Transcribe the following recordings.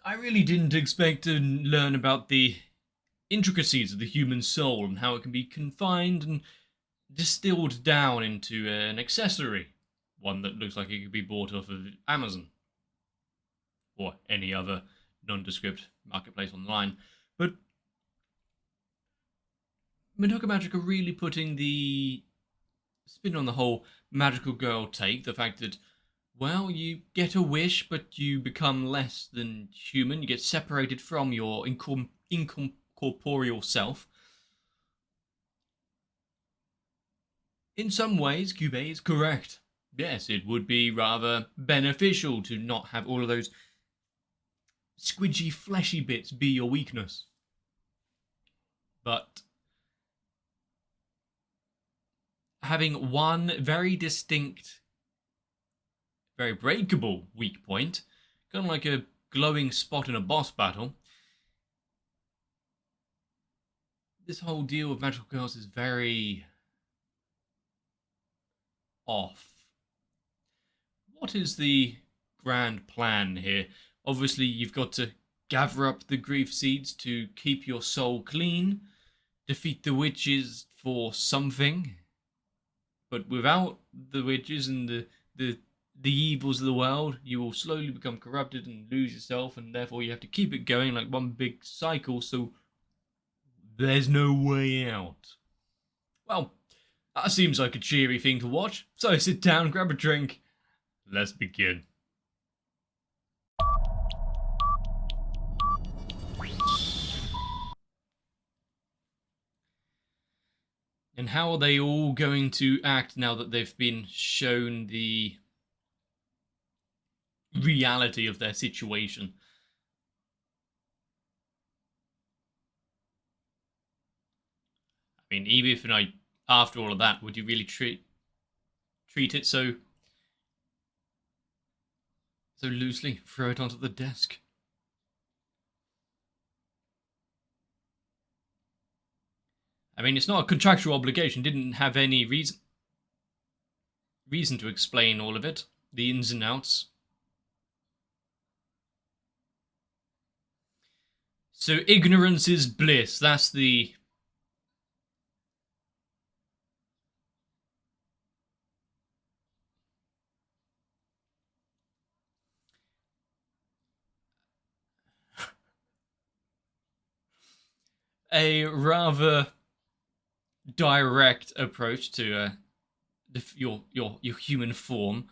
I really didn't expect to learn about the intricacies of the human soul and how it can be confined and distilled down into an accessory. One that looks like it could be bought off of Amazon or any other nondescript marketplace online. But Madoka Magic are really putting the spin on the whole magical girl take. The fact that, well, you get a wish, but you become less than human. You get separated from your incorporeal self. In some ways, Kyubey is correct. Yes, it would be rather beneficial to not have all of those squidgy, fleshy bits be your weakness. But having one very distinct, very breakable weak point, kind of like a glowing spot in a boss battle, this whole deal with magical girls is very off. What is the grand plan here? Obviously, you've got to gather up the grief seeds to keep your soul clean, defeat the witches for something, but without the witches and the evils of the world, you will slowly become corrupted and lose yourself, and therefore you have to keep it going like one big cycle, so there's no way out. Well, that seems like a cheery thing to watch, so sit down, grab a drink. Let's begin. And how are they all going to act now that they've been shown the reality of their situation? I mean, even if after all of that, would you really treat it so loosely? Throw it onto the desk? I mean, it's not a contractual obligation. Didn't have any reason to explain all of it, the ins and outs. So ignorance is bliss. That's the a rather direct approach to your human form.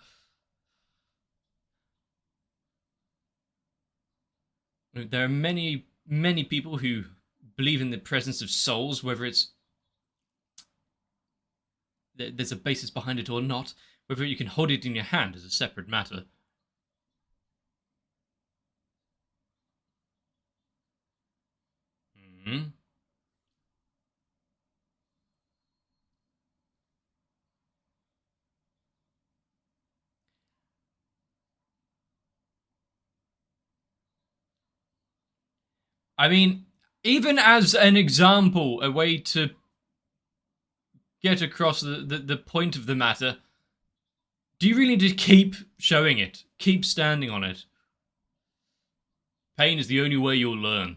There are many people who believe in the presence of souls, whether it's there's a basis behind it or not. Whether you can hold it in your hand is a separate matter. Hmm. I mean, even as an example, a way to get across the point of the matter, do you really need to keep showing it? Keep standing on it? Pain is the only way you'll learn.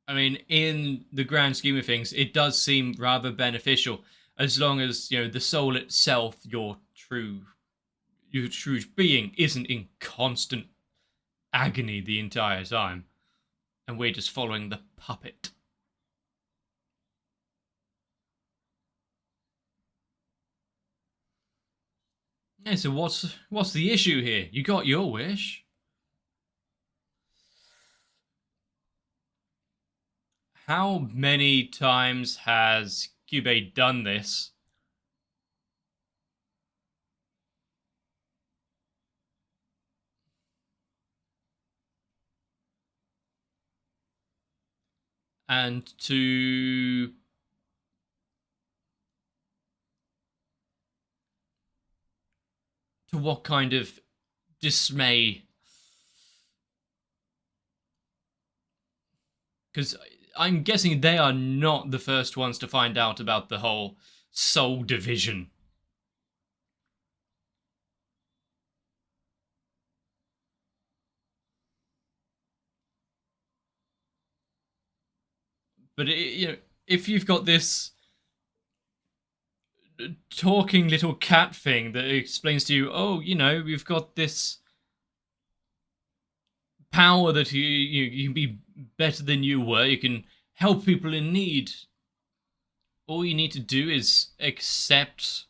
I mean, in the grand scheme of things, it does seem rather beneficial, as long as the soul itself, your true being, isn't in constant agony the entire time, and we're just following the puppet. Yeah, so what's the issue here? You got your wish. How many times has Kyubey done this? And to what kind of dismay? Because I'm guessing they are not the first ones to find out about the whole soul division. But if you've got this talking little cat thing that explains to you, oh, we've got this power that you can be better than you were. You can help people in need. All you need to do is accept.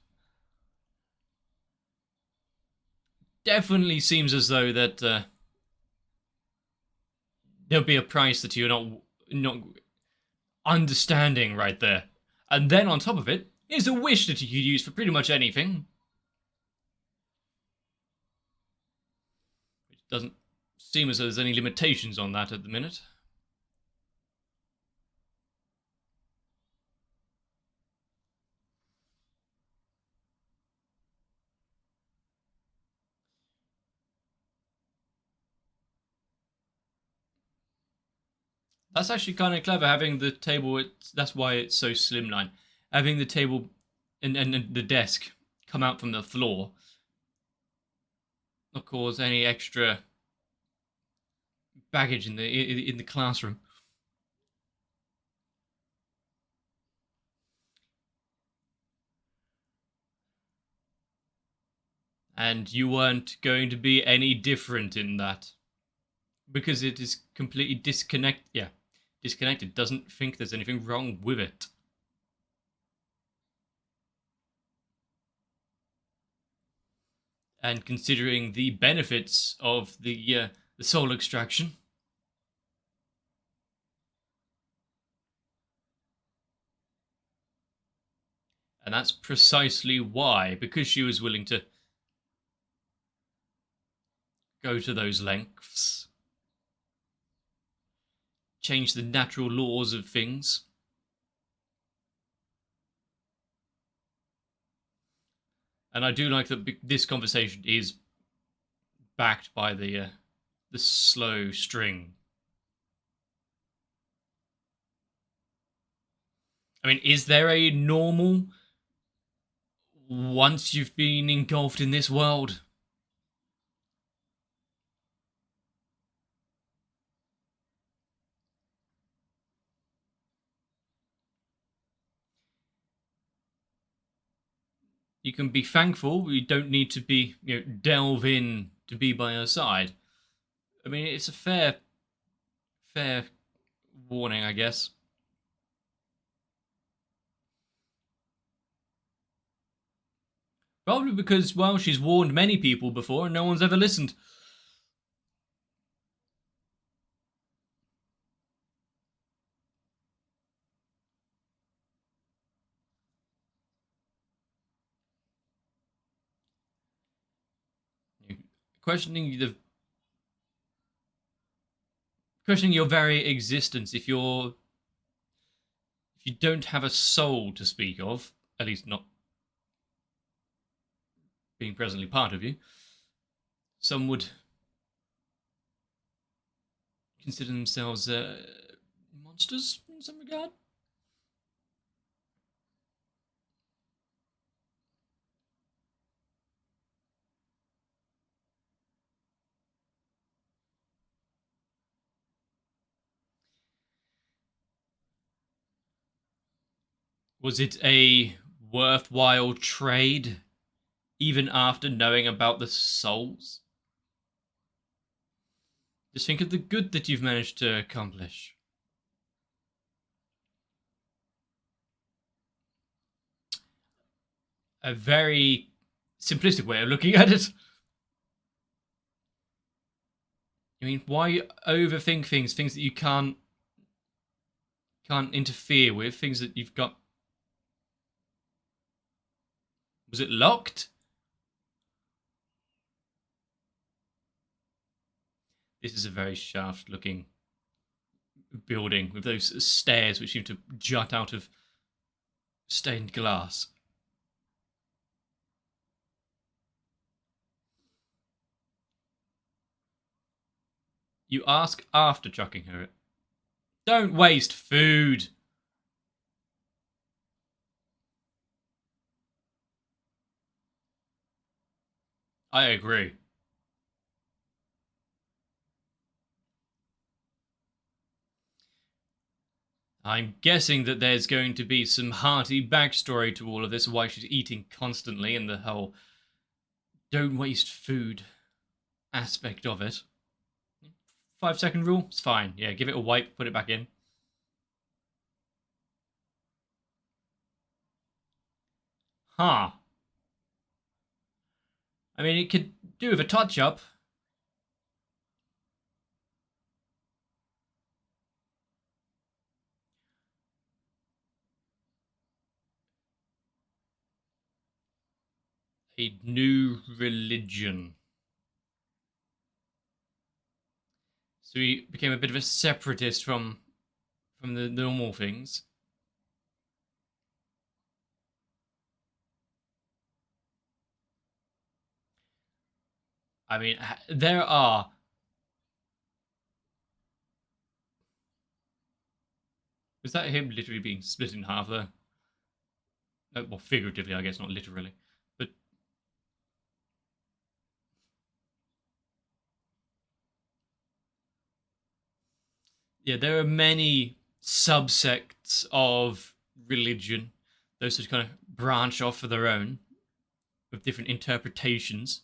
Definitely seems as though that there'll be a price that you're not understanding right there. And then on top of it is a wish that you could use for pretty much anything. It doesn't seem as though there's any limitations on that at the minute. That's actually kind of clever, having the table. That's why it's so slimline. Having the table and the desk come out from the floor, not cause any extra baggage in the classroom. And you weren't going to be any different in that, because it is completely disconnected. Yeah, disconnected. Doesn't think there's anything wrong with it. And considering the benefits of the soul extraction, and that's precisely why, because she was willing to go to those lengths, change the natural laws of things. And I do like that this conversation is backed by the slow string. I mean, is there a normal once you've been engulfed in this world? You can be thankful. You don't need to be, delve in to be by her side. I mean, it's a fair warning, I guess. Probably because, well, she's warned many people before and no one's ever listened. Questioning your very existence. If you don't have a soul to speak of, at least not being presently part of you, some would consider themselves monsters in some regard. Was it a worthwhile trade, even after knowing about the souls? Just think of the good that you've managed to accomplish. A very simplistic way of looking at it. I mean, why overthink things that you can't interfere with, things that you've got. Was it locked? This is a very shaft looking building with those stairs which seem to jut out of stained glass. You ask after chucking her Don't waste food. I agree. I'm guessing that there's going to be some hearty backstory to all of this, why she's eating constantly, and the whole don't waste food aspect of it. 5-second rule? It's fine. Yeah, give it a wipe, put it back in. Huh. I mean, it could do with a touch up. A new religion. So he became a bit of a separatist from the normal things. I mean, there are. Was that him literally being split in half there? Well, figuratively, I guess, not literally. But yeah, there are many subsects of religion, those that kind of branch off for their own, with different interpretations.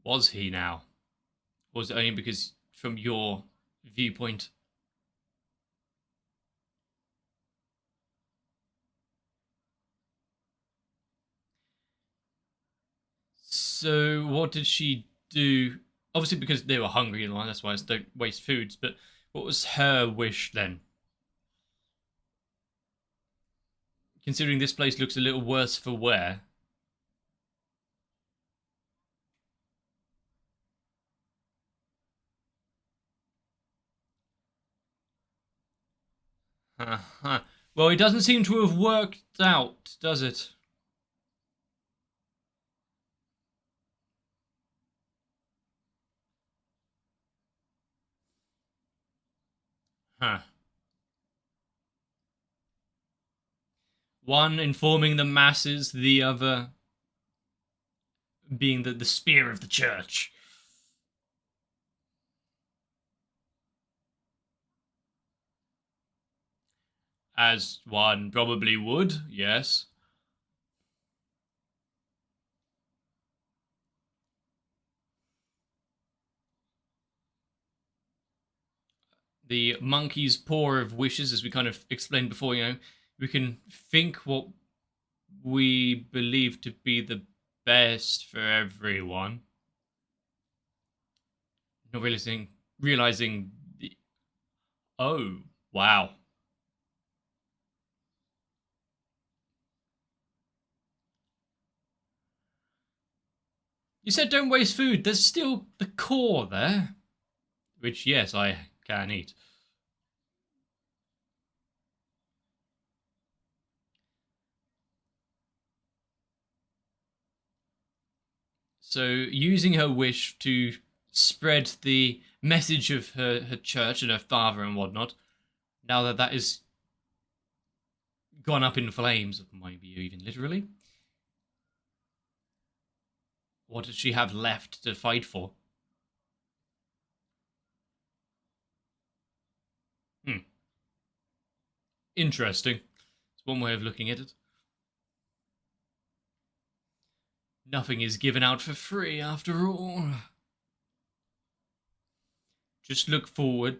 Was he now? Or was it only because, from your viewpoint? So, what did she do? Obviously, because they were hungry, and that's why it's don't waste foods. But what was her wish then? Considering this place looks a little worse for wear. Uh-huh. Well, it doesn't seem to have worked out, does it? Huh. One informing the masses, the other being the spear of the church. As one probably would, yes. The monkey's paw of wishes, as we kind of explained before, we can think what we believe to be the best for everyone. Not realizing the oh wow. You said don't waste food. There's still the core there, which yes, I can eat. So using her wish to spread the message of her church and her father and whatnot, now that that is gone up in flames, maybe even literally, what does she have left to fight for? Hmm. Interesting. It's one way of looking at it. Nothing is given out for free after all. Just look forward.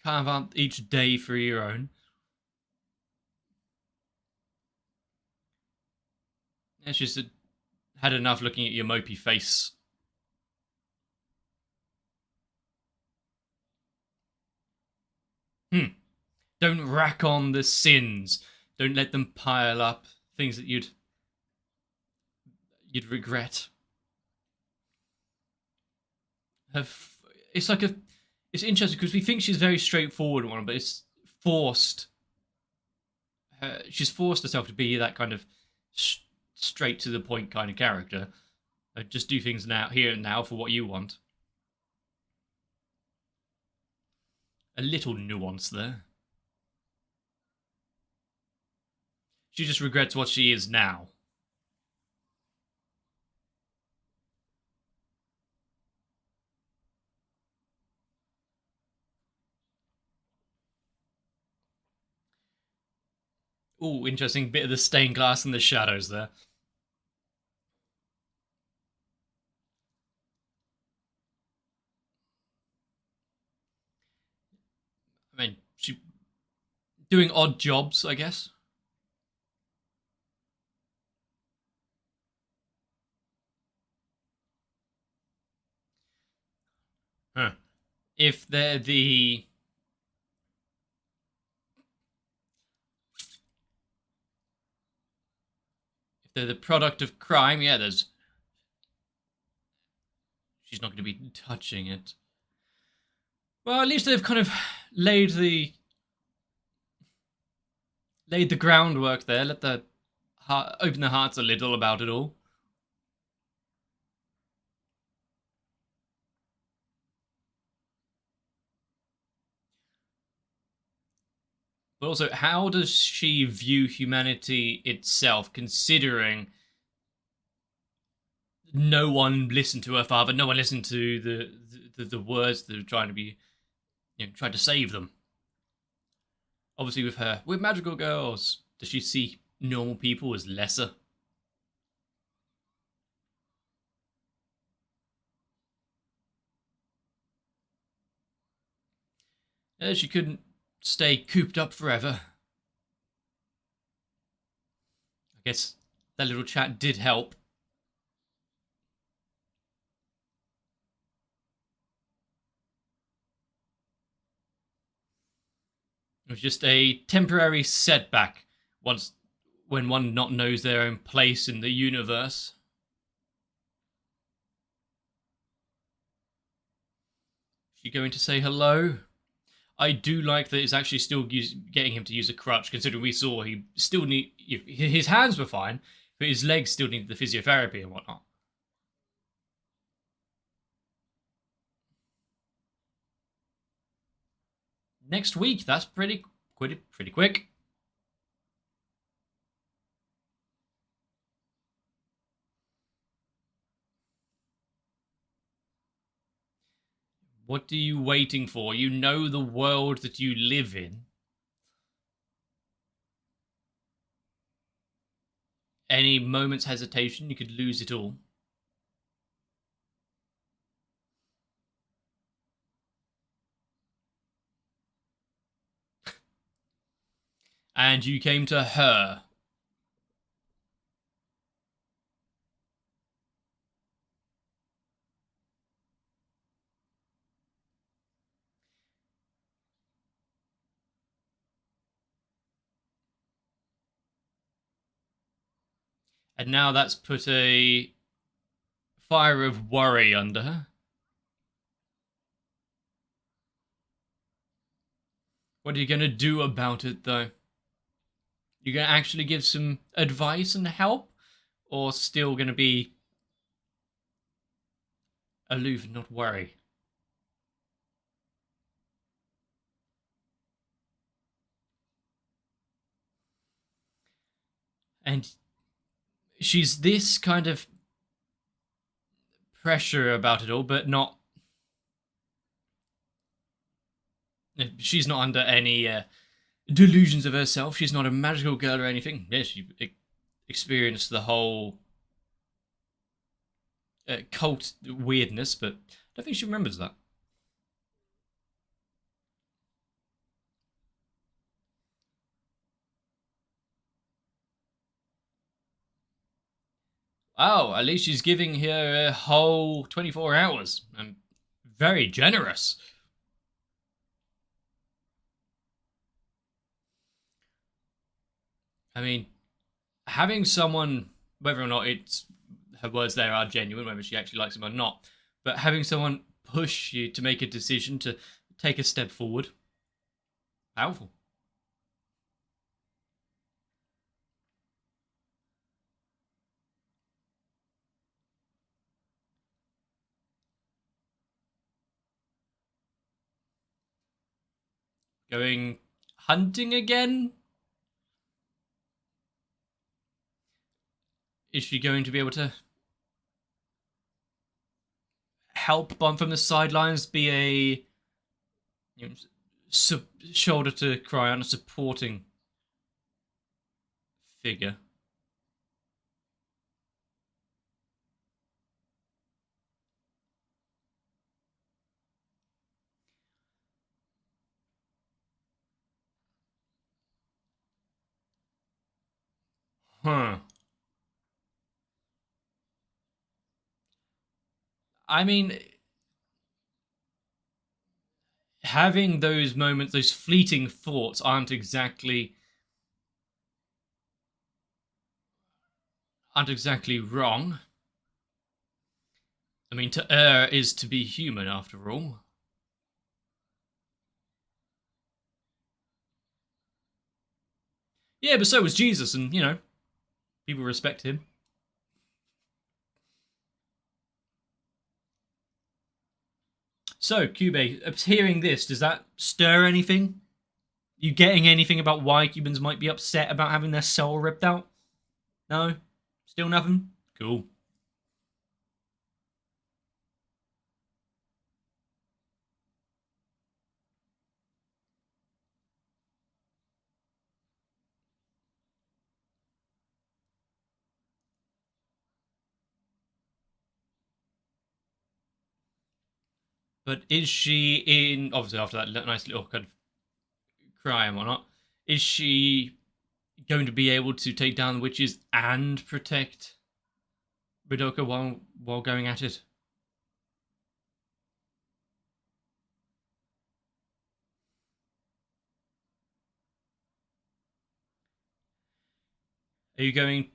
Carve out each day for your own. It's just had enough looking at your mopey face. Hmm. Don't rack on the sins. Don't let them pile up. Things that you'd regret. Have it's like a it's interesting because we think she's very straightforward one, but it's forced. She's forced herself to be that kind of straight to the point kind of character. Just do things now, here and now, for what you want. A little nuance there. She just regrets what she is now. Ooh, interesting bit of the stained glass in the shadows there. I mean, she doing odd jobs, I guess. Huh. If they're the product of crime, yeah, she's not going to be touching it. Well, at least they've kind of laid the groundwork there. Let the heart open their hearts a little about it all. But also, how does she view humanity itself, considering no one listened to her father, no one listened to the words that were trying to be, tried to save them. Obviously, with magical girls, does she see normal people as lesser? She couldn't stay cooped up forever. I guess that little chat did help. It was just a temporary setback once when one not knows their own place in the universe. She going to say hello? I do like that it's actually still getting him to use a crutch, considering we saw he still his hands were fine, but his legs still needed the physiotherapy and whatnot. Next week, that's pretty quick. What are you waiting for? You know the world that you live in. Any moment's hesitation, you could lose it all. And you came to her. And now that's put a fire of worry under her. What are you going to do about it, though? You're going to actually give some advice and help? Or still going to be aloof and not worry? And she's this kind of pressure about it all, but not. She's not under any delusions of herself. She's not a magical girl or anything. Yeah, she experienced the whole cult weirdness, but I don't think she remembers that. Oh, at least she's giving her a whole 24 hours. And very generous. I mean, having someone, whether or not it's her words there are genuine, whether she actually likes him or not, but having someone push you to make a decision, to take a step forward, powerful. Going hunting again? Is she going to be able to help from the sidelines, be a shoulder to cry on, a supporting figure? Huh. I mean, having those moments, those fleeting thoughts, aren't exactly wrong. I mean, to err is to be human, after all. Yeah, but so was Jesus, and people respect him. So, Cube, hearing this, does that stir anything? You getting anything about why Cubans might be upset about having their soul ripped out? No? Still nothing? Cool. But is she in, obviously after that nice little kind of cry and whatnot, is she going to be able to take down the witches and protect Madoka while going at it? Are you going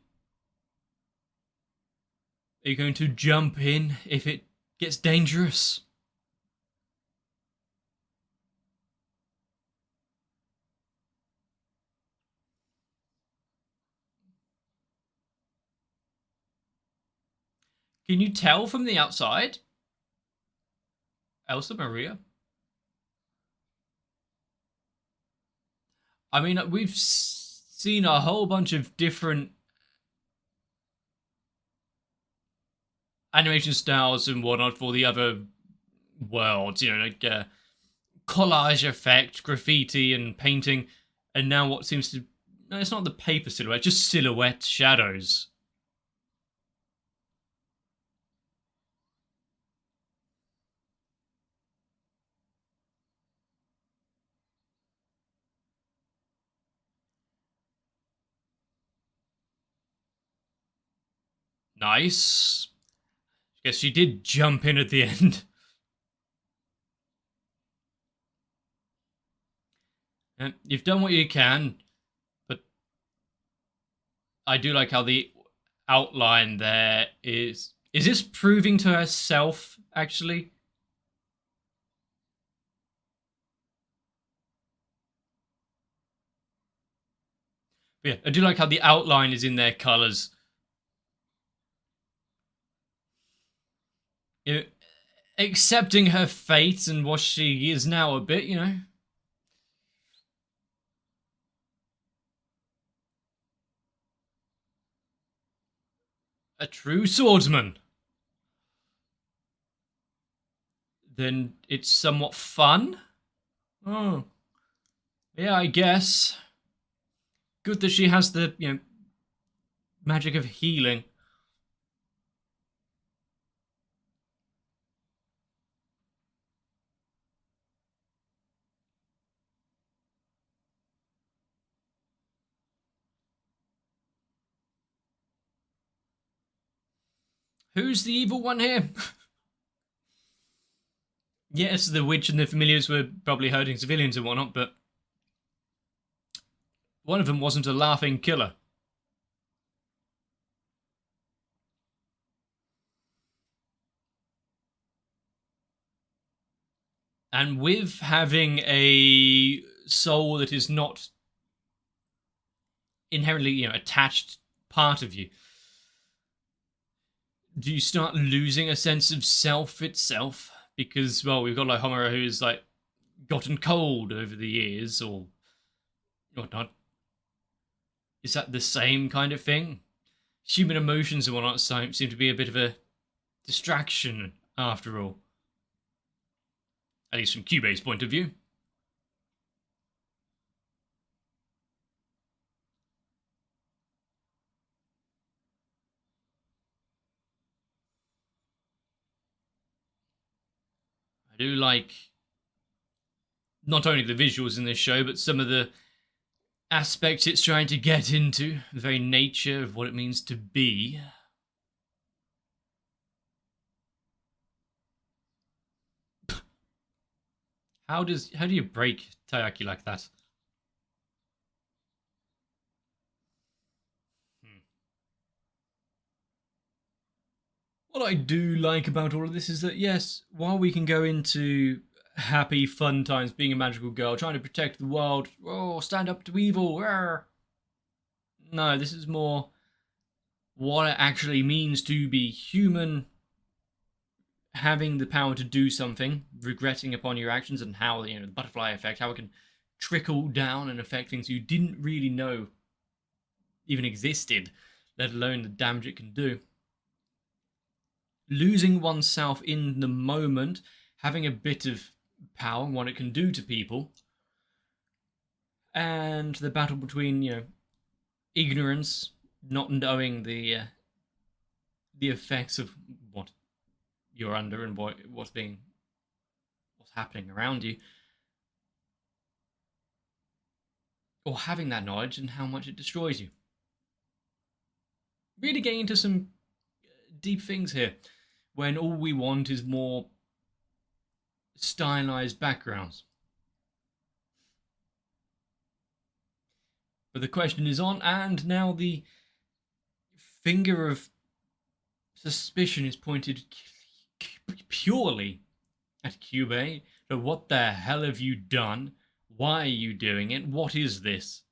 to jump in if it gets dangerous? Can you tell from the outside? Elsa Maria? I mean, we've seen a whole bunch of different animation styles and whatnot for the other worlds, like collage effect, graffiti, and painting. And now what seems to. No, it's not the paper silhouette, just silhouette shadows. Nice. Guess she did jump in at the end. You've done what you can, but I do like how the outline there is. Is this proving to herself, actually? But yeah, I do like how the outline is in their colours. You know, accepting her fate and what she is now a bit, A true swordsman. Then it's somewhat fun. Oh. Yeah, I guess. Good that she has the, magic of healing. Who's the evil one here? Yes, the witch and the familiars were probably hurting civilians and whatnot, but one of them wasn't a laughing killer. And with having a soul that is not inherently, attached part of you, do you start losing a sense of self itself? Because, well, we've got like Homura, who is like gotten cold over the years or whatnot. Is that the same kind of thing? Human emotions and whatnot seem to be a bit of a distraction after all. At least from Cube's point of view. I do like not only the visuals in this show, but some of the aspects it's trying to get into, the very nature of what it means to be. How do you break Taiyaki like that? What I do like about all of this is that, yes, while we can go into happy, fun times being a magical girl, trying to protect the world, oh, stand up to evil, no, this is more what it actually means to be human, having the power to do something, regretting upon your actions, and how, the butterfly effect, how it can trickle down and affect things you didn't really know even existed, let alone the damage it can do. Losing oneself in the moment, having a bit of power and what it can do to people, and the battle between ignorance, not knowing the effects of what you're under and what's happening around you, or having that knowledge and how much it destroys you. Really getting into some deep things here, when all we want is more stylized backgrounds. But the question is on, and now the finger of suspicion is pointed purely at Cube. So what the hell have you done? Why are you doing it? What is this?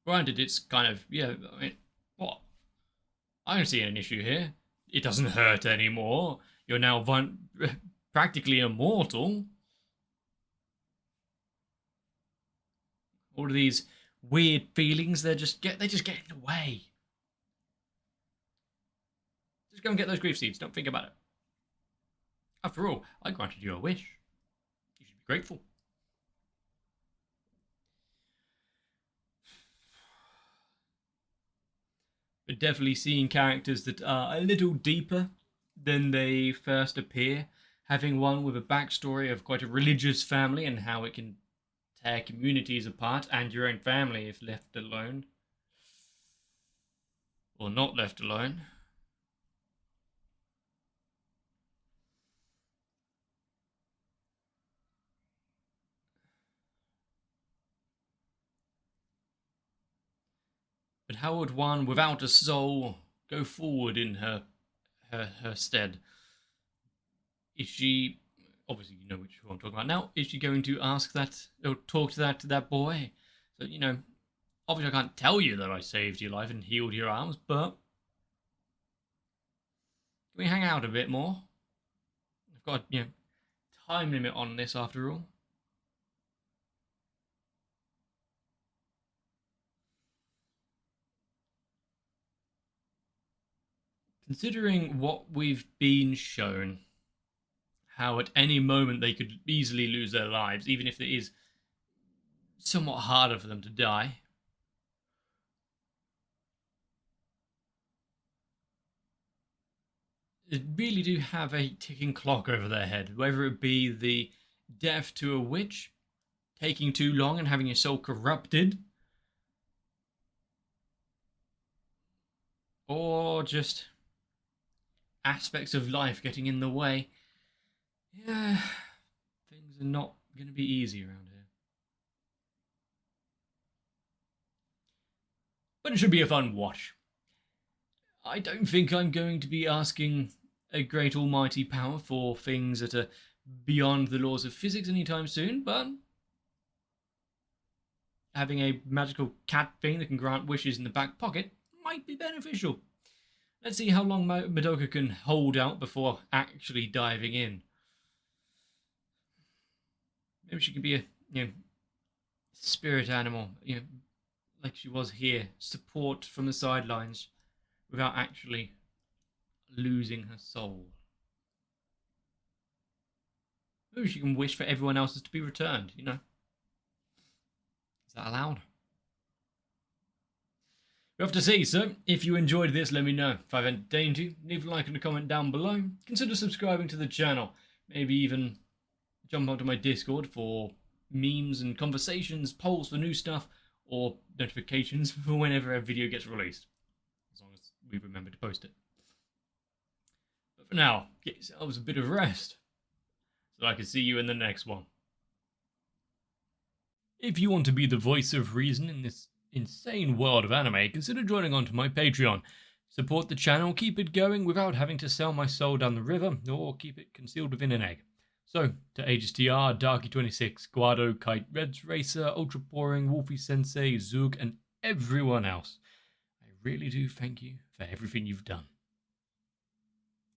Granted, it's kind of, what? I don't see an issue here. It doesn't hurt anymore. You're now practically immortal. All of these weird feelings, they just get in the way. Just go and get those grief seeds. Don't think about it. After all, I granted you a wish. You should be grateful. But definitely seeing characters that are a little deeper than they first appear. Having one with a backstory of quite a religious family and how it can tear communities apart, and your own family if left alone. Or not left alone. But how would one without a soul go forward in her stead? Is she, obviously you know which one I'm talking about now, is she going to ask that, or talk to that boy? So, obviously I can't tell you that I saved your life and healed your arms, but can we hang out a bit more? I've got, time limit on this after all. Considering what we've been shown, how at any moment they could easily lose their lives, even if it is somewhat harder for them to die. They really do have a ticking clock over their head, whether it be the death to a witch, taking too long and having your soul corrupted, or just aspects of life getting in the way. Yeah, things are not going to be easy around here. But it should be a fun watch. I don't think I'm going to be asking a great almighty power for things that are beyond the laws of physics anytime soon, but having a magical cat thing that can grant wishes in the back pocket might be beneficial. Let's see how long Madoka can hold out before actually diving in. Maybe she can be a, spirit animal, like she was here, support from the sidelines without actually losing her soul. Maybe she can wish for everyone else's to be returned, Is that allowed? We'll have to see, so if you enjoyed this, let me know. If I've entertained you, leave a like and a comment down below. Consider subscribing to the channel. Maybe even jump onto my Discord for memes and conversations, polls for new stuff, or notifications for whenever a video gets released. As long as we remember to post it. But for now, get yourselves a bit of rest, so I can see you in the next one. If you want to be the voice of reason in this insane world of anime, consider joining onto my Patreon. Support the channel, keep it going without having to sell my soul down the river, or keep it concealed within an egg. So, to AegisTR, Darky26, Guado, Kite, Reds Racer, Ultra Boring, Wolfie Sensei, Zug, and everyone else, I really do thank you for everything you've done.